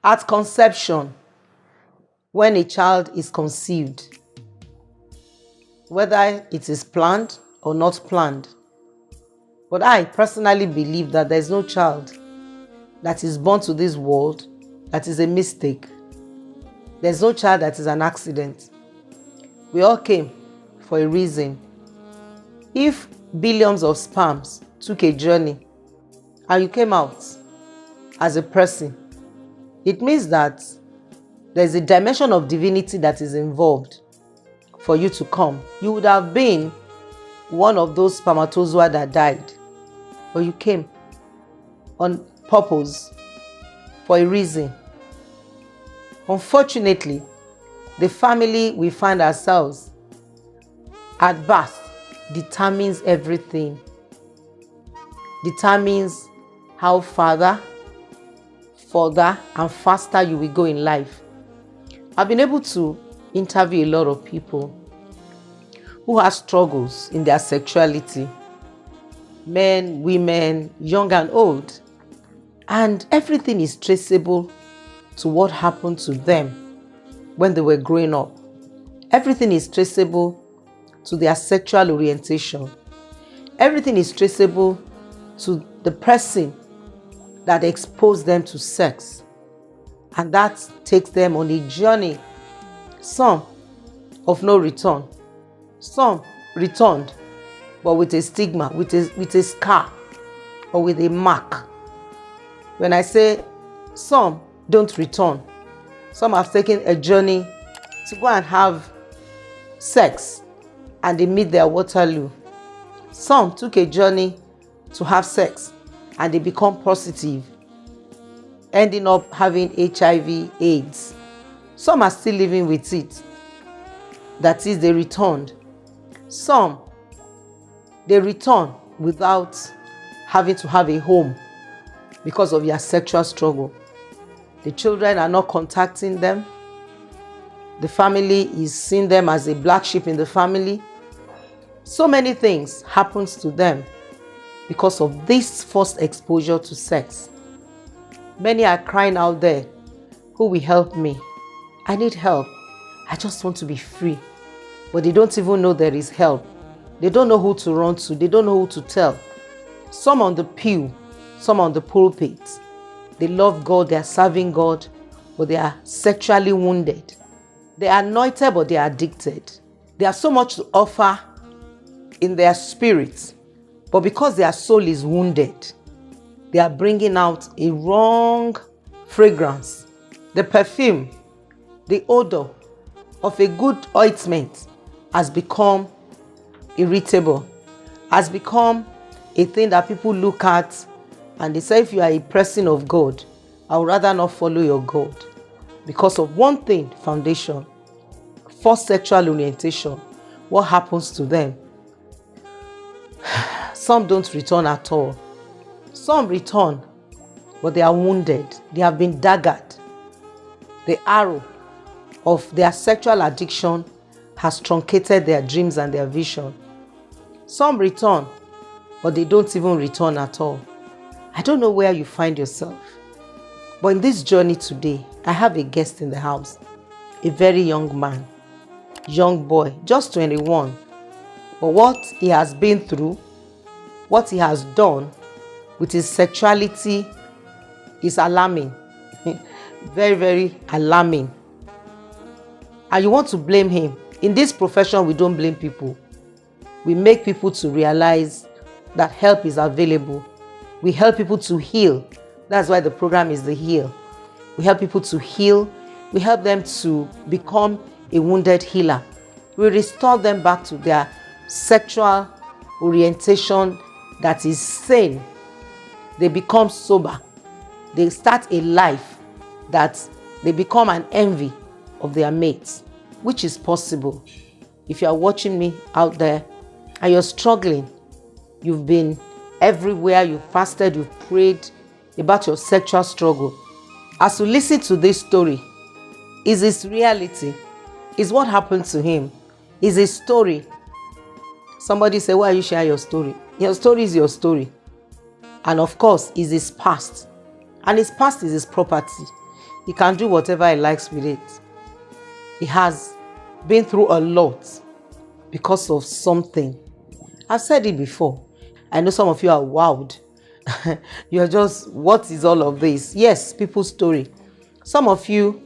At conception, when a child is conceived, whether it is planned or not planned, but I personally believe that there's no child that is born to this world that is a mistake. There's no child that is an accident. We all came for a reason. If billions of sperms took a journey and you came out as a person, it means that there's a dimension of divinity that is involved for you to come. You would have been one of those spermatozoa that died, but you came on purpose for a reason. Unfortunately, the family we find ourselves at birth determines everything. Determines how further and faster you will go in life. I've been able to interview a lot of people who have struggles in their sexuality. Men, women, young and old. And everything is traceable to what happened to them when they were growing up. Everything is traceable to their sexual orientation. Everything is traceable to the person that exposed them to sex. And that takes them on a journey, some of no return. Some returned, but with a stigma, with a scar, or with a mark. When I say some don't return, some have taken a journey to go and have sex and they meet their Waterloo. Some took a journey to have sex and they become positive, ending up having HIV, AIDS. Some are still living with it. That is, they returned. Some, they return without having to have a home because of their sexual struggle. The children are not contacting them. The family is seeing them as a black sheep in the family. So many things happens to them because of this first exposure to sex. Many are crying out there, who will help me? I need help. I just want to be free. But they don't even know there is help. They don't know who to run to. They don't know who to tell. Some on the pew, some on the pulpit. They love God, they are serving God, but they are sexually wounded. They are anointed, but they are addicted. They have so much to offer in their spirit, but because their soul is wounded, they are bringing out a wrong fragrance. The perfume, the odor of a good ointment has become irritable, has become a thing that people look at and they say, if you are a person of God, I would rather not follow your God. Because of one thing, foundation, first sexual orientation, what happens to them? Some don't return at all. Some return, but they are wounded. They have been daggered. The arrow of their sexual addiction has truncated their dreams and their vision. Some return, but they don't even return at all. I don't know where you find yourself, but in this journey today, I have a guest in the house, a very young man, young boy, just 21. But what he has been through, what he has done with his sexuality is alarming. Very, very alarming. And you want to blame him. In this profession, we don't blame people. We make people to realize that help is available. We help people to heal. That's why the program is the Heal. We help people to heal. We help them to become a wounded healer. We restore them back to their sexual orientation that is sane. They become sober. They start a life that they become an envy of their mates, which is possible. If you are watching me out there and you're struggling, you've been everywhere, you've fasted, you've prayed about your sexual struggle. As you listen to this story, is his reality? Is what happened to him? Is his story? Somebody say, why are you sharing your story? Your story is your story. And of course, is his past. And his past is his property. he can do whatever he likes with it. He has been through a lot because of something. I've said it before. I know some of you are wowed. You're just, what is all of this? Yes, people's story. Some of you,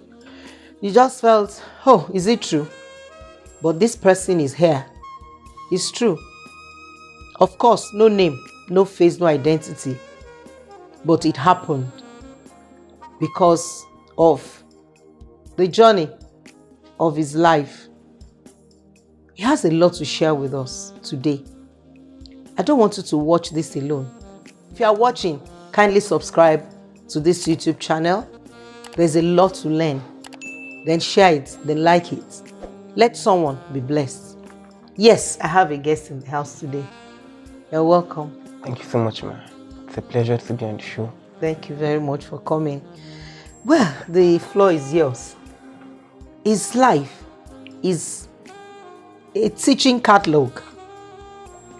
you just felt, oh, is it true? But this person is here. It's true. Of course, no name, no face, no identity. But it happened because of the journey of his life. He has a lot to share with us today. I don't want you to watch this alone. If you are watching, kindly subscribe to this YouTube channel. There's a lot to learn. Then share it, then like it. Let someone be blessed. Yes, I have a guest in the house today. You're welcome. Thank you so much, ma. It's a pleasure to be on the show. Thank you very much for coming. Well, the floor is yours. His life is a teaching catalog.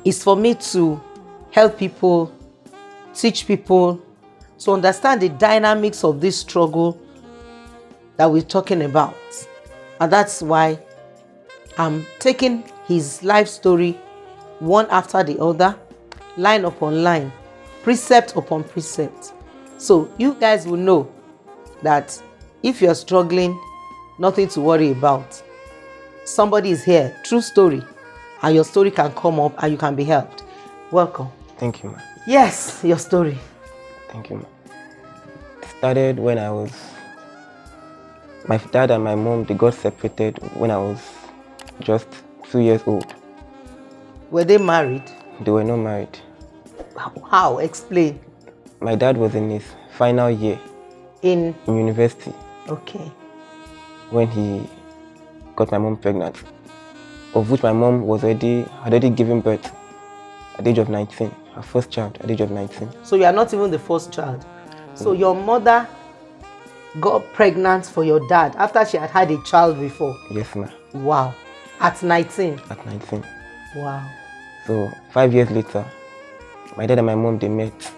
It's for me to help people, teach people, to understand the dynamics of this struggle that we're talking about. And that's why I'm taking his life story one after the other, line upon line, precept upon precept. So you guys will know that if you're struggling, nothing to worry about. Somebody is here, true story, and your story can come up and you can be helped. Welcome. Thank you, ma. Yes, your story. Thank you, ma. It started when my dad and my mom, they got separated when I was just 2 years old. Were they married? They were not married. How? Explain. My dad was in his final year in university. Okay. When he got my mom pregnant, of which my mom had already given birth at the age of 19, her first child at the age of 19. So you are not even the first child. So your mother got pregnant for your dad after she had had a child before? Yes, ma. Wow. At 19? At 19. Wow. So 5 years later, my dad and my mom, they met.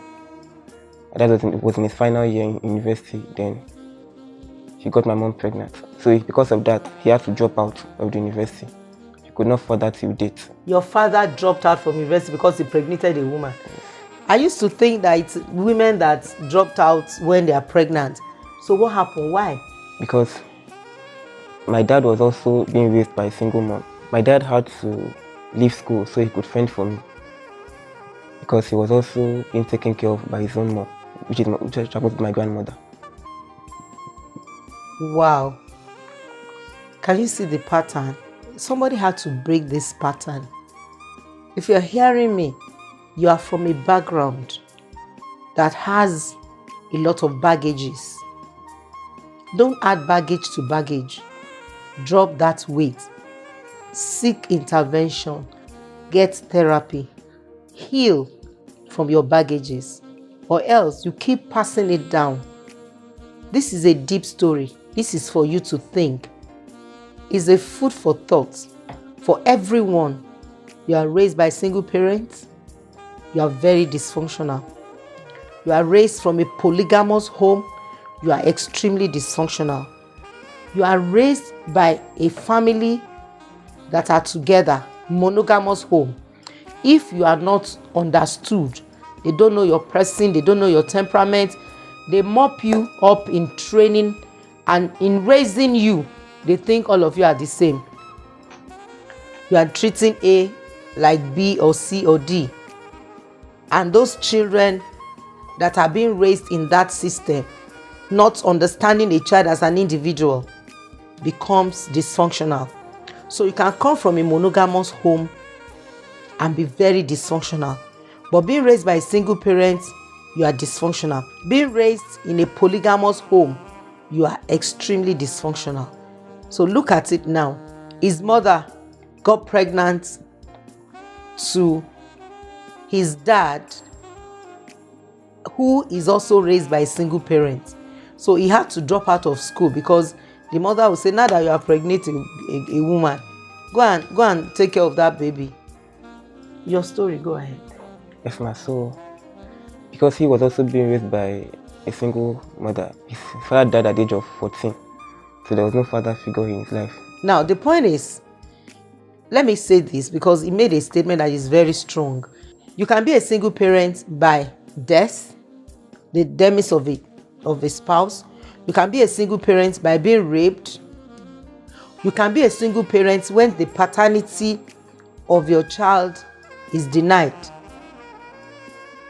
My dad was in his final year in university. Then he got my mom pregnant. So because of that, he had to drop out of the university. He could not further till date. Your father dropped out from university because he impregnated a woman. I used to think that it's women that dropped out when they are pregnant. So what happened? Why? Because my dad was also being raised by a single mom. My dad had to leave school so he could fend for me, because he was also being taken care of by his own mom, which happens to be my grandmother. Wow. Can you see the pattern? Somebody had to break this pattern. If you're hearing me, you are from a background that has a lot of baggages. Don't add baggage to baggage. Drop that weight. Seek intervention. Get therapy. Heal from your baggages, or else you keep passing it down. This is a deep story. This is for you to think. It's a food for thought for everyone. You are raised by single parents. You are very dysfunctional. You are raised from a polygamous home. You are extremely dysfunctional. You are raised by a family that are together, monogamous home. If you are not understood, they don't know your person, they don't know your temperament, they mop you up in training, and in raising you, they think all of you are the same. You are treating A like B or C or D. And those children that are being raised in that system, not understanding a child as an individual, becomes dysfunctional. So you can come from a monogamous home and be very dysfunctional. But being raised by a single parent, you are dysfunctional. Being raised in a polygamous home, you are extremely dysfunctional. So look at it now. His mother got pregnant to his dad, who is also raised by a single parent. So he had to drop out of school because the mother would say, now that you are pregnant a woman, go and take care of that baby. Your story, go ahead. Yes, ma. So because he was also being raised by a single mother. His father died at the age of 14. So there was no father figure in his life. Now, the point is, let me say this because he made a statement that is very strong. You can be a single parent by death, the demise of a spouse. You can be a single parent by being raped. You can be a single parent when the paternity of your child is denied.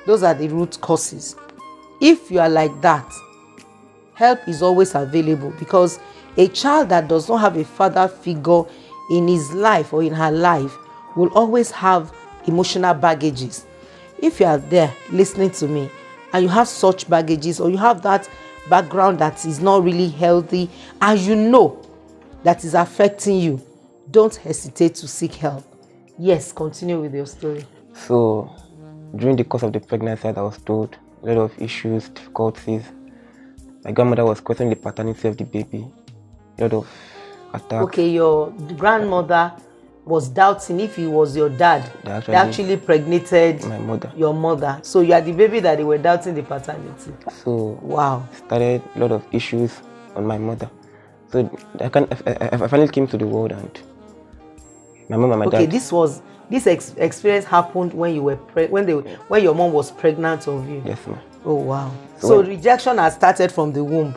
Those are the root causes. If you are like that, help is always available, because a child that does not have a father figure in his life or in her life will always have emotional baggages. If you are there listening to me and you have such baggages, or you have that background that is not really healthy and you know that is affecting you, don't hesitate to seek help. Yes, continue with your story. So during the course of the pregnancy, I was told a lot of issues, difficulties. My grandmother was questioning the paternity of the baby. A lot of attacks. Okay, your grandmother was doubting if he was your dad. They actually pregnated my mother. Your mother. So you are the baby that they were doubting the paternity. So wow, started a lot of issues on my mother. So I finally came to the world, and my mom and my dad. Okay, this experience happened when you were when your mom was pregnant of you. Yes, ma'am. Oh wow. So rejection has started from the womb,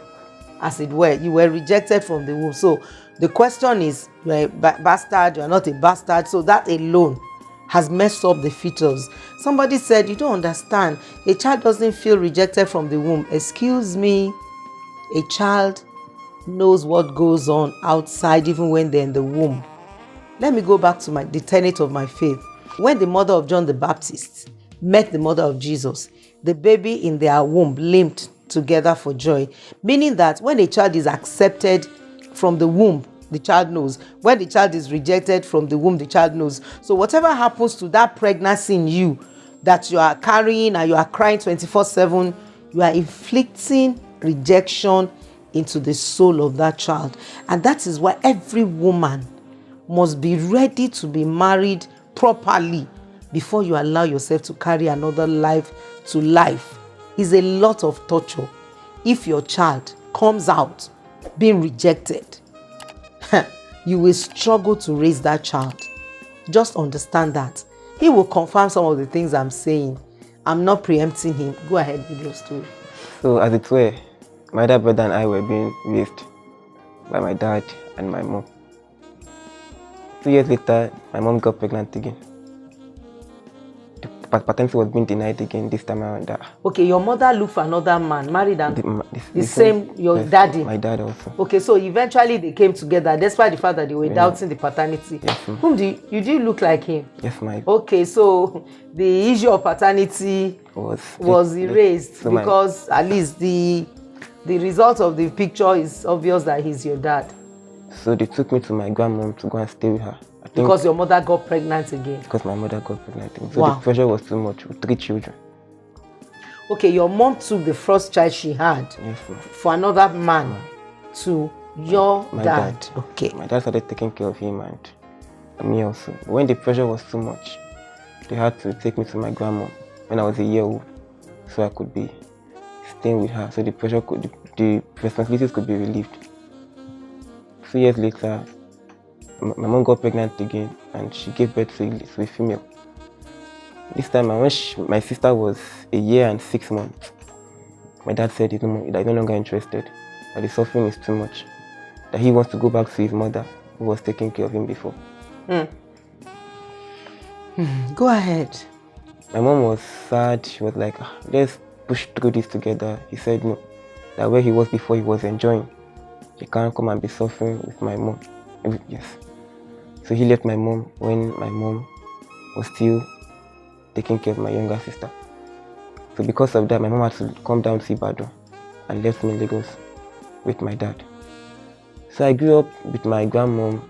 as it were. You were rejected from the womb. So the question is, you are a bastard, you are not a bastard. So that alone has messed up the fetus. Somebody said, you don't understand. A child doesn't feel rejected from the womb. Excuse me. A child knows what goes on outside even when they're in the womb. Let me go back to the tenet of my faith. When the mother of John the Baptist met the mother of Jesus, the baby in their womb limped together for joy. Meaning that when a child is accepted from the womb, the child knows. When the child is rejected from the womb, the child knows. So whatever happens to that pregnancy in you that you are carrying and you are crying 24/7, you are inflicting rejection into the soul of that child. And that is why every woman must be ready to be married properly before you allow yourself to carry another life to life. It's a lot of torture if your child comes out being rejected. You will struggle to raise that child. Just understand that. He will confirm some of the things I'm saying. I'm not preempting him. Go ahead with your story. So as it were, my other brother and I were being raised by my dad and my mom. 2 years later, my mom got pregnant again. The paternity was being denied again this time around. Okay, your mother looked for another man, married and the same, your yes, daddy? My dad also. Okay, so eventually they came together despite the fact that they were doubting the paternity. Yes, whom do you look like him? Yes, my. Okay, so the issue of paternity was erased because at least the result of the picture is obvious that he's your dad. So they took me to my grandmom to go and stay with her. Because your mother got pregnant again? Because my mother got pregnant again. So the pressure was too much with 3 children. Okay, your mom took the first child she had for another man to your dad. Okay. My dad started taking care of him and me also. When the pressure was too much, they had to take me to my grandmom when I was a year old, so I could be staying with her. So the responsibilities could be relieved. 2 years later, my mom got pregnant again and she gave birth to a female. This time, when my sister was a year and 6 months, my dad said he's no longer interested, that the suffering is too much, that he wants to go back to his mother who was taking care of him before. Go ahead. My mom was sad. She was like, let's push through this together. He said no, that where he was before he was enjoying. He can't come and be suffering with my mom. Yes. So he left my mom when my mom was still taking care of my younger sister. So because of that, my mom had to come down to Ibadan and left me in Lagos with my dad. So I grew up with my grandmom.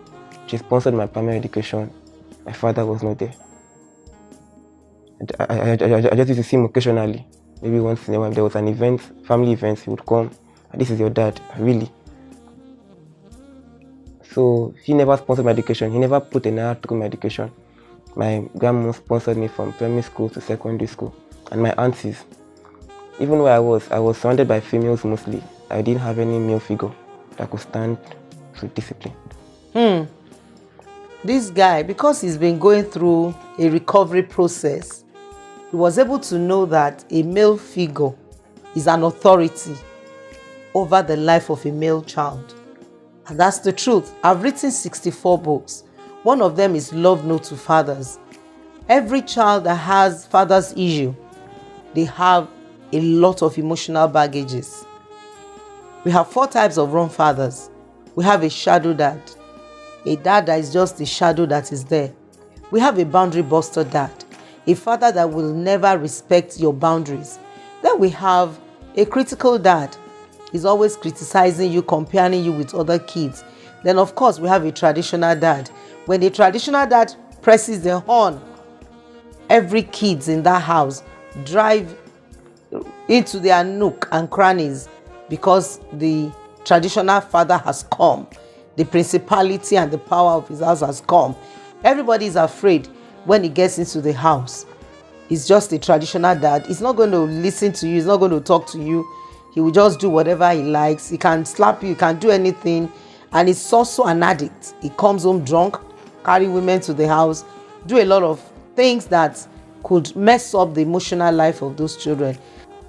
She sponsored my primary education. My father was not there. I just used to see him occasionally. Maybe once in a while, there was an event, family event, he would come. This is your dad, really. So he never sponsored my education. He never put an hour through my education. My grandma sponsored me from primary school to secondary school. And my aunties, even where I was surrounded by females mostly. I didn't have any male figure that could stand to discipline. This guy, because he's been going through a recovery process, he was able to know that a male figure is an authority over the life of a male child. And that's the truth. I've written 64 books. One of them is Love Note to Fathers. Every child that has father's issue, they have a lot of emotional baggages. We have 4 types of wrong fathers. We have a shadow dad. A dad that is just a shadow that is there. We have a boundary buster dad. A father that will never respect your boundaries. Then we have a critical dad. He's always criticizing you, comparing you with other kids. Then of course we have a traditional dad. When the traditional dad presses the horn, every kids in that house drive into their nook and crannies because the traditional father has come. The principality and the power of his house has come. Everybody is afraid when he gets into the house. He's just a traditional dad. He's not going to listen to you. He's not going to talk to you. He will just do whatever he likes. He can slap you. He can do anything. And he's also an addict. He comes home drunk, carry women to the house, do a lot of things that could mess up the emotional life of those children.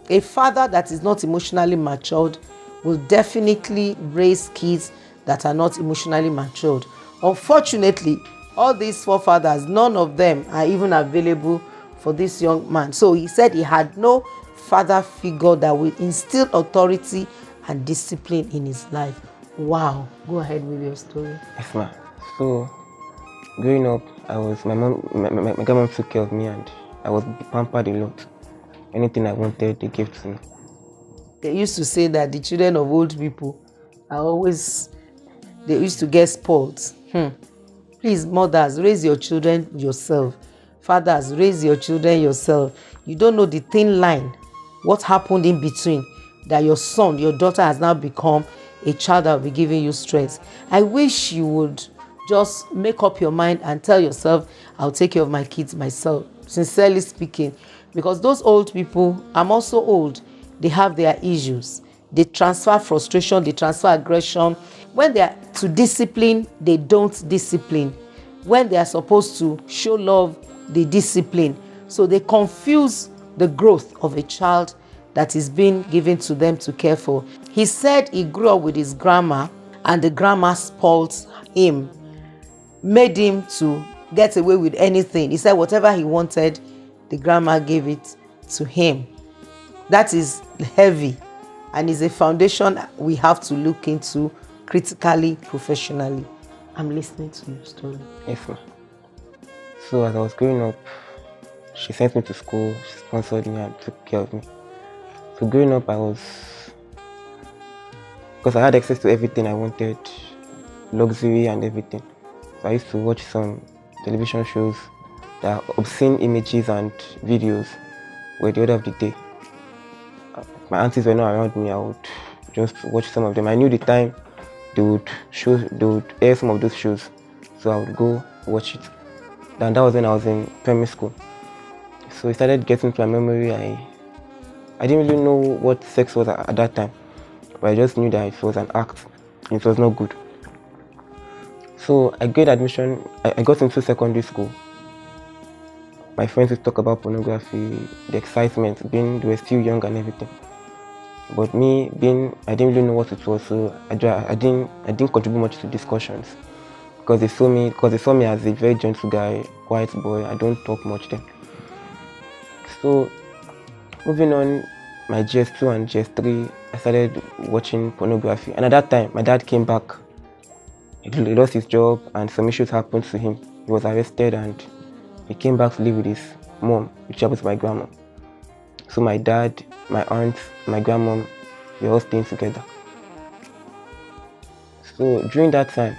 A father that is not emotionally matured will definitely raise kids that are not emotionally matured. Unfortunately, all these 4 fathers, none of them are even available for this young man. So he said he had no father figure that will instill authority and discipline in his life. Wow. Go ahead with your story. Yes, ma'am. So, growing up, my grandma took care of me and I was pampered a lot. Anything I wanted, they gave to me. They used to say that the children of old people they used to get spoiled. Please, mothers, raise your children yourself. Fathers, raise your children yourself. You don't know the thin line, what happened in between, that your son, your daughter has now become a child that will be giving you stress. I wish you would just make up your mind and tell yourself, I'll take care of my kids myself, sincerely speaking. Because those old people, I'm also old, they have their issues. They transfer frustration, they transfer aggression. When they are to discipline, they don't discipline. When they are supposed to show love, they discipline. So they confuse the growth of a child that is being given to them to care for. He said he grew up with his grandma and the grandma spoiled him, made him to get away with anything. He said whatever he wanted, the grandma gave it to him. That is heavy and is a foundation we have to look into critically, professionally. I'm listening to your story. Yes, ma'am. So as I was growing up, she sent me to school, she sponsored me and took care of me. So growing up, because I had access to everything I wanted, luxury and everything. So I used to watch some television shows that are obscene images and videos were the order of the day. My aunties were not around me, I would just watch some of them. I knew the time they would air some of those shows, so I would go watch it. And that was when I was in primary school. So it started getting to my memory. I didn't really know what sex was at that time, but I just knew that it was an act and it was not good. So I got admission, I got into secondary school. My friends would talk about pornography, the excitement, they were still young and everything. But me, I didn't really know what it was, so I didn't contribute much to discussions. Because they saw me as a very gentle guy, quiet boy, I don't talk much then. So, moving on, my GS2 and GS3, I started watching pornography. And at that time, my dad came back. He lost his job and some issues happened to him. He was arrested and he came back to live with his mom, which happens to my grandma. So my dad, my aunt, my grandmom, we were all staying together. So during that time,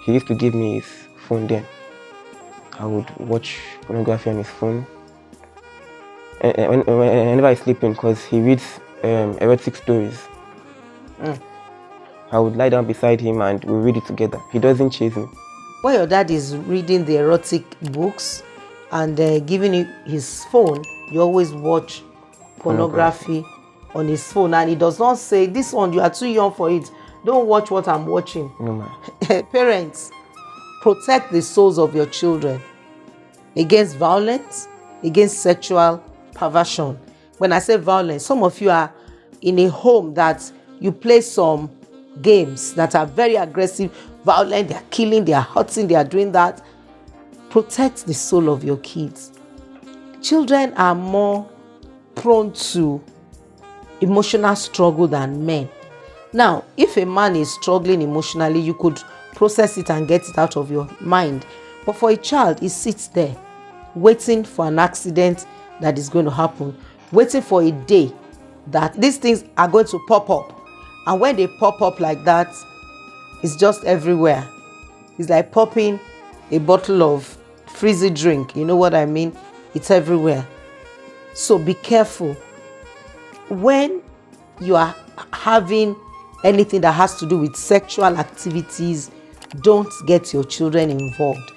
he used to give me his phone then. I would watch pornography on his phone. And whenever I sleep in, because he reads erotic stories. I would lie down beside him and we read it together. He doesn't chase me. When your dad is reading the erotic books and giving you his phone, you always watch pornography on his phone, and he does not say, this one, you are too young for it, don't watch what I'm watching. No, man. Parents, protect the souls of your children against violence, against sexual perversion. When I say violence, some of you are in a home that you play some games that are very aggressive, violent, they are killing, they are hurting, they are doing that. Protect the soul of your kids. Children are more prone to emotional struggle than men. Now, if a man is struggling emotionally, you could process it and get it out of your mind. But for a child, he sits there waiting for an accident that is going to happen, waiting for a day that these things are going to pop up. And when they pop up like that, it's just everywhere. It's like popping a bottle of frizzy drink. You know what I mean? It's everywhere. So be careful. When you are having anything that has to do with sexual activities, don't get your children involved.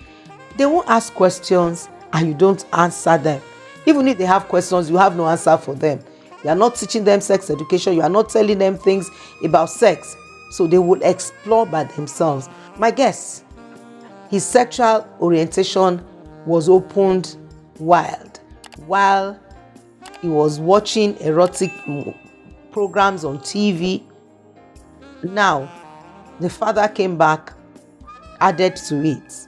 They won't ask questions and you don't answer them. Even if they have questions, you have no answer for them. You are not teaching them sex education. You are not telling them things about sex. So they will explore by themselves. My guess, his sexual orientation was opened wild while he was watching erotic programs on TV. Now, the father came back, added to it.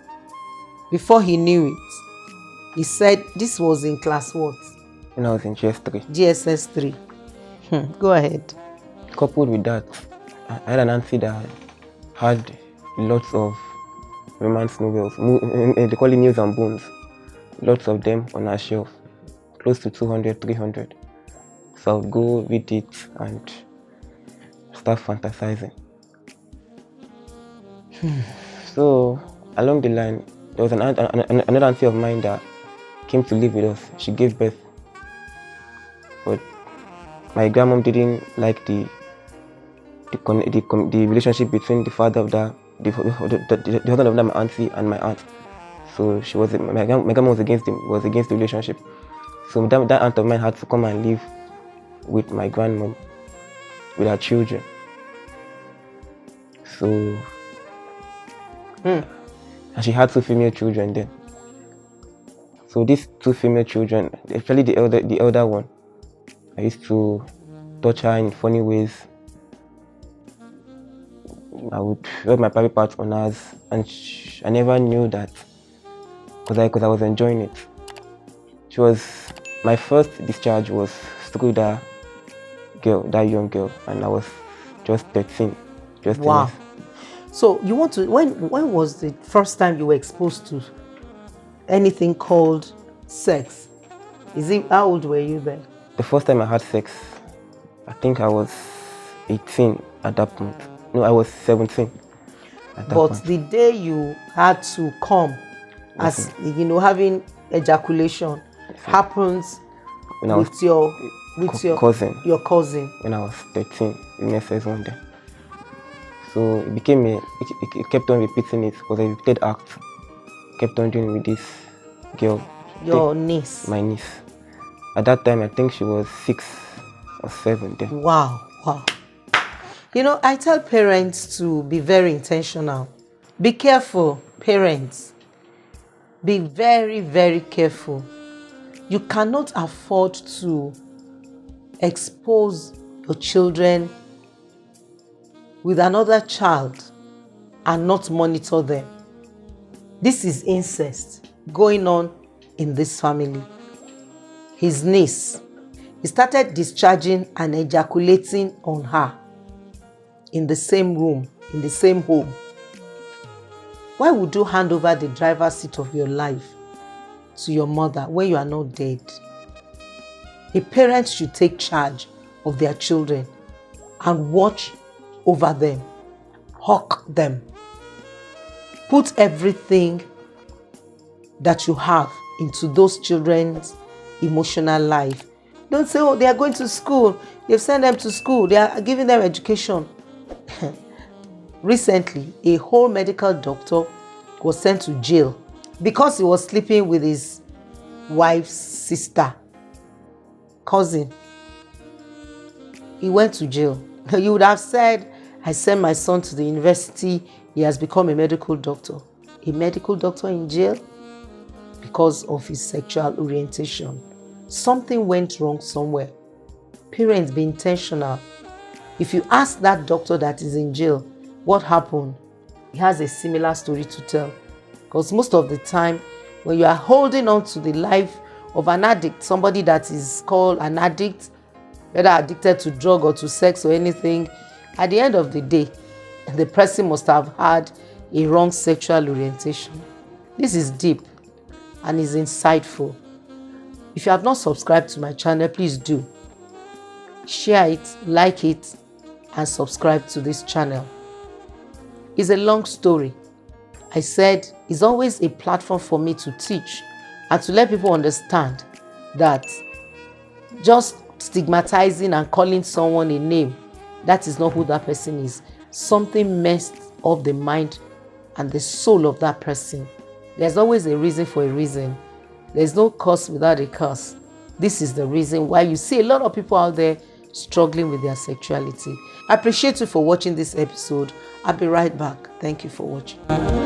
Before he knew it, he said this was in class what? When I was in GS3. GSS 3. Go ahead. Coupled with that, I had an auntie that had lots of romance novels. They call it News and Bones. Lots of them on her shelf. Close to 200, 300. So I would go read it and start fantasizing. So along the line, there was another auntie of mine that came to live with us. She gave birth. But my grandmom didn't like the relationship between the father of the husband of that, my auntie, and my aunt. So my grandma was against the relationship. So that aunt of mine had to come and live with my grandmom, with her children. So and she had 2 female children then. So these 2 female children, especially the elder one, I used to touch her in funny ways. I would rub my private parts on hers, and I never knew that because I was enjoying it. My first discharge was through that young girl, and I was just 13. Wow. So you want to, when was the first time you were exposed to anything called sex? How old were you then? The first time I had sex, I think I was 18 at that point. No, I was 17 at that point. But the day you had to come, as having ejaculation happens with your cousin. Your cousin. When I was 13 in SS1 day. So it kept on repeating it. It was a repeated act. Kept on doing with this girl. Your niece. My niece. At that time, I think she was 6 or 7 then. Wow. I tell parents to be very intentional. Be careful, parents. Be very, very careful. You cannot afford to expose your children with another child and not monitor them. This is incest going on in this family. His niece, he started discharging and ejaculating on her in the same room, in the same home. Why would you hand over the driver's seat of your life to your mother when you are not dead? A parent should take charge of their children and watch over them, hawk them. Put everything that you have into those children's emotional life. Don't say, oh, they are going to school. They've sent them to school. They are giving them education. Recently, a whole medical doctor was sent to jail because he was sleeping with his wife's sister, cousin. he went to jail. You would have said, I sent my son to the university, he has become a medical doctor. A medical doctor in jail because of his sexual orientation. Something went wrong somewhere. Parents, be intentional. If you ask that doctor that is in jail, what happened? He has a similar story to tell. Because most of the time, when you are holding on to the life of an addict, somebody that is called an addict, whether addicted to drug or to sex or anything, at the end of the day, the person must have had a wrong sexual orientation. This is deep and is insightful. If you have not subscribed to my channel, please do. Share it, like it, and subscribe to this channel. It's a long story. I said it's always a platform for me to teach and to let people understand that just stigmatizing and calling someone a name, that is not who that person is. Something messed up the mind and the soul of that person. There's always a reason for a reason. There's no cause without a cause. This is the reason why you see a lot of people out there struggling with their sexuality. I appreciate you for watching this episode. I'll be right back. Thank you for watching.